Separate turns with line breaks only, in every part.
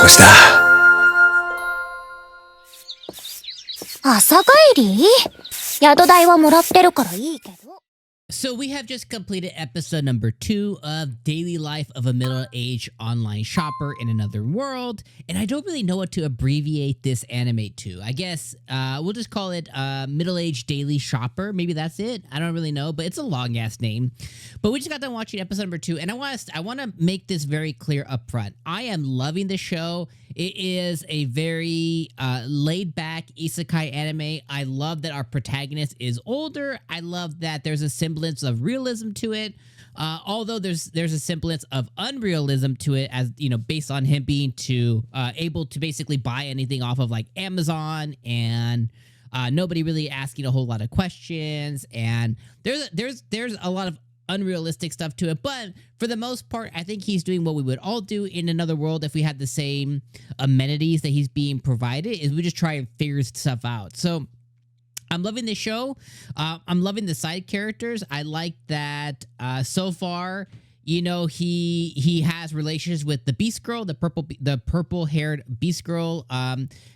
うした。
朝帰り？宿代はもらってるからいいけど。
So we have just completed episode number 2 of Daily Life of a Middle-Aged Online Shopper in Another World, and I don't really know what to abbreviate this anime to. I guess we'll just call it Middle-Aged Daily Shopper. Maybe that's it. I don't really know, but it's a long-ass name. But we just got done watching episode number 2, and I want to make this very clear up front. I am loving the show. It is a very laid-back isekai anime. I love that our protagonist is older. I love that there's a semblance of realism to it. Although there's a semblance of unrealism to it, as you know, based on him being able to basically buy anything off of like Amazon, and nobody really asking a whole lot of questions, and there's a lot of unrealistic stuff to it. But for the most part, I think he's doing what we would all do in another world if we had the same amenities that he's being provided, is we just try and figure stuff out. So I'm loving the show. I'm loving the side characters. I like that so far, you know, he has relations with the Beast Girl, the purple-haired Beast Girl.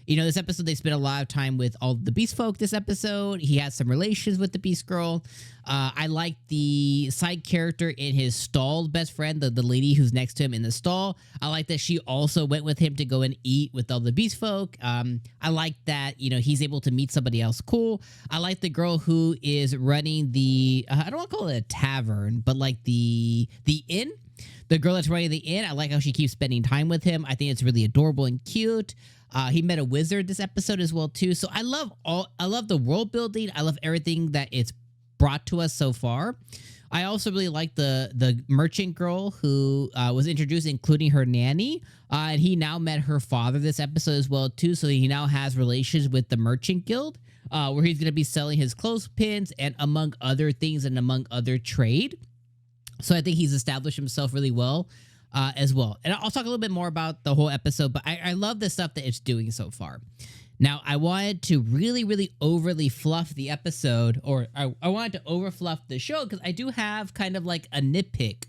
You know, this episode they spent a lot of time with all the Beast folk. This episode, he has some relations with the Beast Girl. I like the side character in his stall best friend, the lady who's next to him in the stall. I like that she also went with him to go and eat with all the Beast folk. I like that, you know, he's able to meet somebody else cool. I like the girl who is running the, I don't want to call it a tavern, but like the inn. The girl that's running the inn, I like how she keeps spending time with him. I think it's really adorable and cute. He met a wizard this episode as well too. So I love the world building. I love everything that it's brought to us so far. I also really like the merchant girl who was introduced, including her nanny. And he now met her father this episode as well too. So he now has relations with the merchant guild, where he's going to be selling his clothespins and among other things and among other trade. So I think he's established himself really well as well. And I'll talk a little bit more about the whole episode, but I love the stuff that it's doing so far. Now, I wanted to really, really overly fluff the episode, or I wanted to overfluff the show because I do have kind of like a nitpick.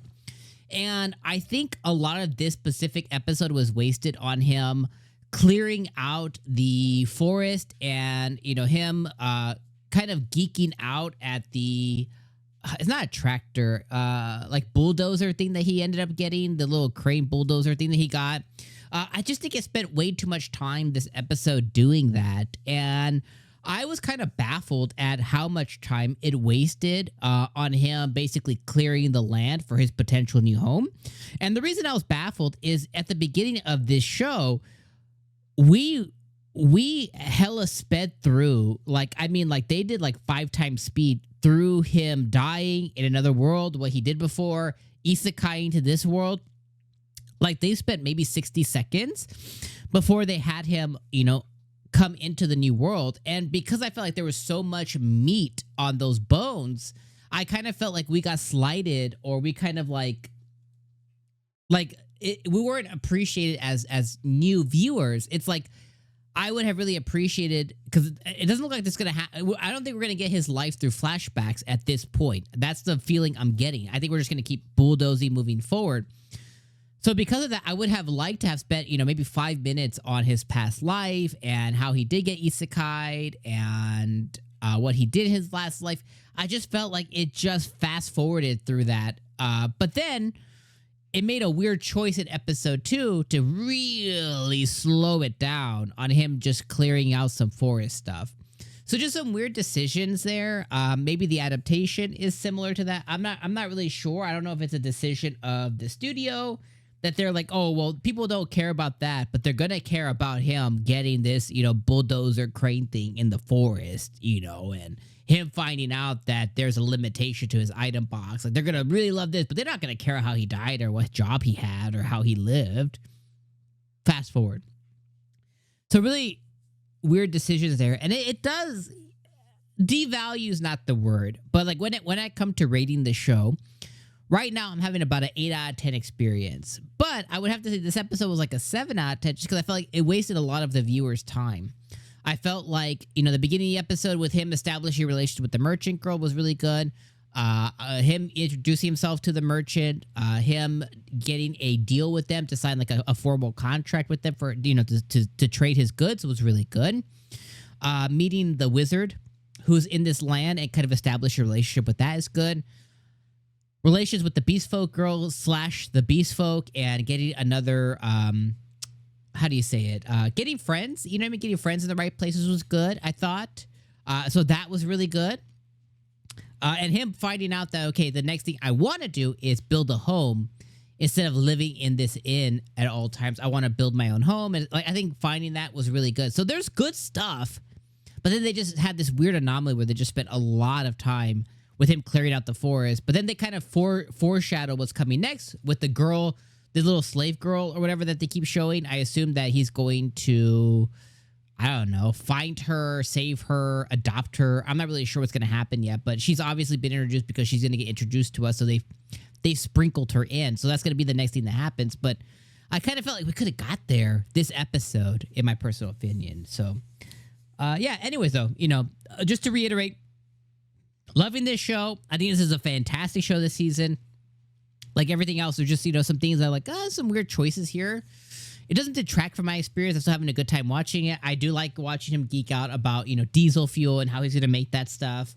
And I think a lot of this specific episode was wasted on him clearing out the forest and, you know, him kind of geeking out at the... It's not a tractor, like bulldozer thing that he ended up getting, the little crane bulldozer thing that he got. I just think it spent way too much time this episode doing that. And I was kind of baffled at how much time it wasted on him basically clearing the land for his potential new home. And the reason I was baffled is at the beginning of this show, we hella sped through, like, I mean, like they did like 5 times speed through him dying in another world, what he did before, isekaiing to this world. Like they spent maybe 60 seconds before they had him, you know, come into the new world. And because I felt like there was so much meat on those bones, I kind of felt like we got slighted, or we kind of like we weren't appreciated as new viewers. It's like, I would have really appreciated, because it doesn't look like this is going to happen. I don't think we're going to get his life through flashbacks at this point. That's the feeling I'm getting. I think we're just going to keep bulldozing moving forward. So because of that, I would have liked to have spent, you know, maybe 5 minutes on his past life and how he did get isekai'd and what he did in his last life. I just felt like it just fast forwarded through that. But then it made a weird choice in episode 2 to really slow it down on him just clearing out some forest stuff. So just some weird decisions there. Maybe the adaptation is similar to that. I'm not really sure. I don't know if it's a decision of the studio that they're like, oh, well, people don't care about that, but they're going to care about him getting this, you know, bulldozer crane thing in the forest, you know, and him finding out that there's a limitation to his item box. Like, they're going to really love this, but they're not going to care how he died or what job he had or how he lived. Fast forward. So really weird decisions there. And it does... devalue is not the word, but like when I come to rating the show, right now I'm having about an 8 out of 10 experience. But I would have to say this episode was like a 7 out of 10 just because I felt like it wasted a lot of the viewer's time. I felt like, you know, the beginning of the episode with him establishing a relationship with the merchant girl was really good. him introducing himself to the merchant, him getting a deal with them to sign like a formal contract with them for, you know, to trade his goods was really good. Meeting the wizard who's in this land and kind of establish a relationship with that is good. Relations with the beast folk girl / the beast folk and getting another, how do you say it? Getting friends, you know what I mean? Getting friends in the right places was good, I thought. So that was really good. And him finding out that, okay, the next thing I want to do is build a home instead of living in this inn at all times. I want to build my own home. And like, I think finding that was really good. So there's good stuff. But then they just had this weird anomaly where they just spent a lot of time with him clearing out the forest. But then they kind of foreshadow what's coming next with the girl, the little slave girl or whatever that they keep showing. I assume that he's going to, I don't know, find her, save her, adopt her. I'm not really sure what's going to happen yet, but she's obviously been introduced because she's going to get introduced to us. So they sprinkled her in. So that's going to be the next thing that happens. But I kind of felt like we could have got there this episode, in my personal opinion. So, yeah, anyways, though, you know, just to reiterate, loving this show. I think this is a fantastic show this season. Like everything else, there's just, you know, some things that are like, some weird choices here. It doesn't detract from my experience. I'm still having a good time watching it. I do like watching him geek out about, you know, diesel fuel and how he's going to make that stuff.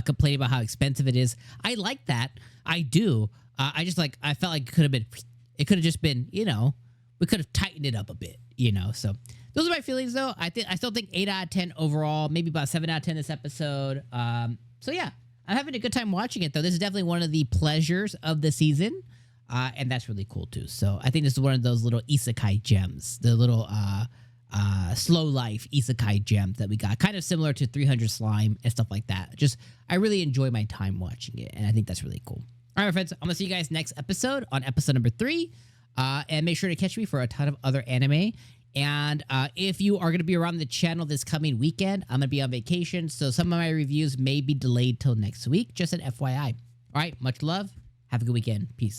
Complain about how expensive it is. I like that. I do. I felt like it could have just been, you know, we could have tightened it up a bit, you know. So those are my feelings, though. I still think 8 out of 10 overall, maybe about 7 out of 10 this episode. So yeah, I'm having a good time watching it, though. This is definitely one of the pleasures of the season. And that's really cool, too. So I think this is one of those little Isekai gems, the little slow life Isekai gems that we got. Kind of similar to 300 Slime and stuff like that. Just, I really enjoy my time watching it, and I think that's really cool. All right, my friends, I'm going to see you guys next episode on episode number 3. And make sure to catch me for a ton of other anime. And if you are going to be around the channel this coming weekend, I'm going to be on vacation. So some of my reviews may be delayed till next week. Just an FYI. All right, much love. Have a good weekend. Peace.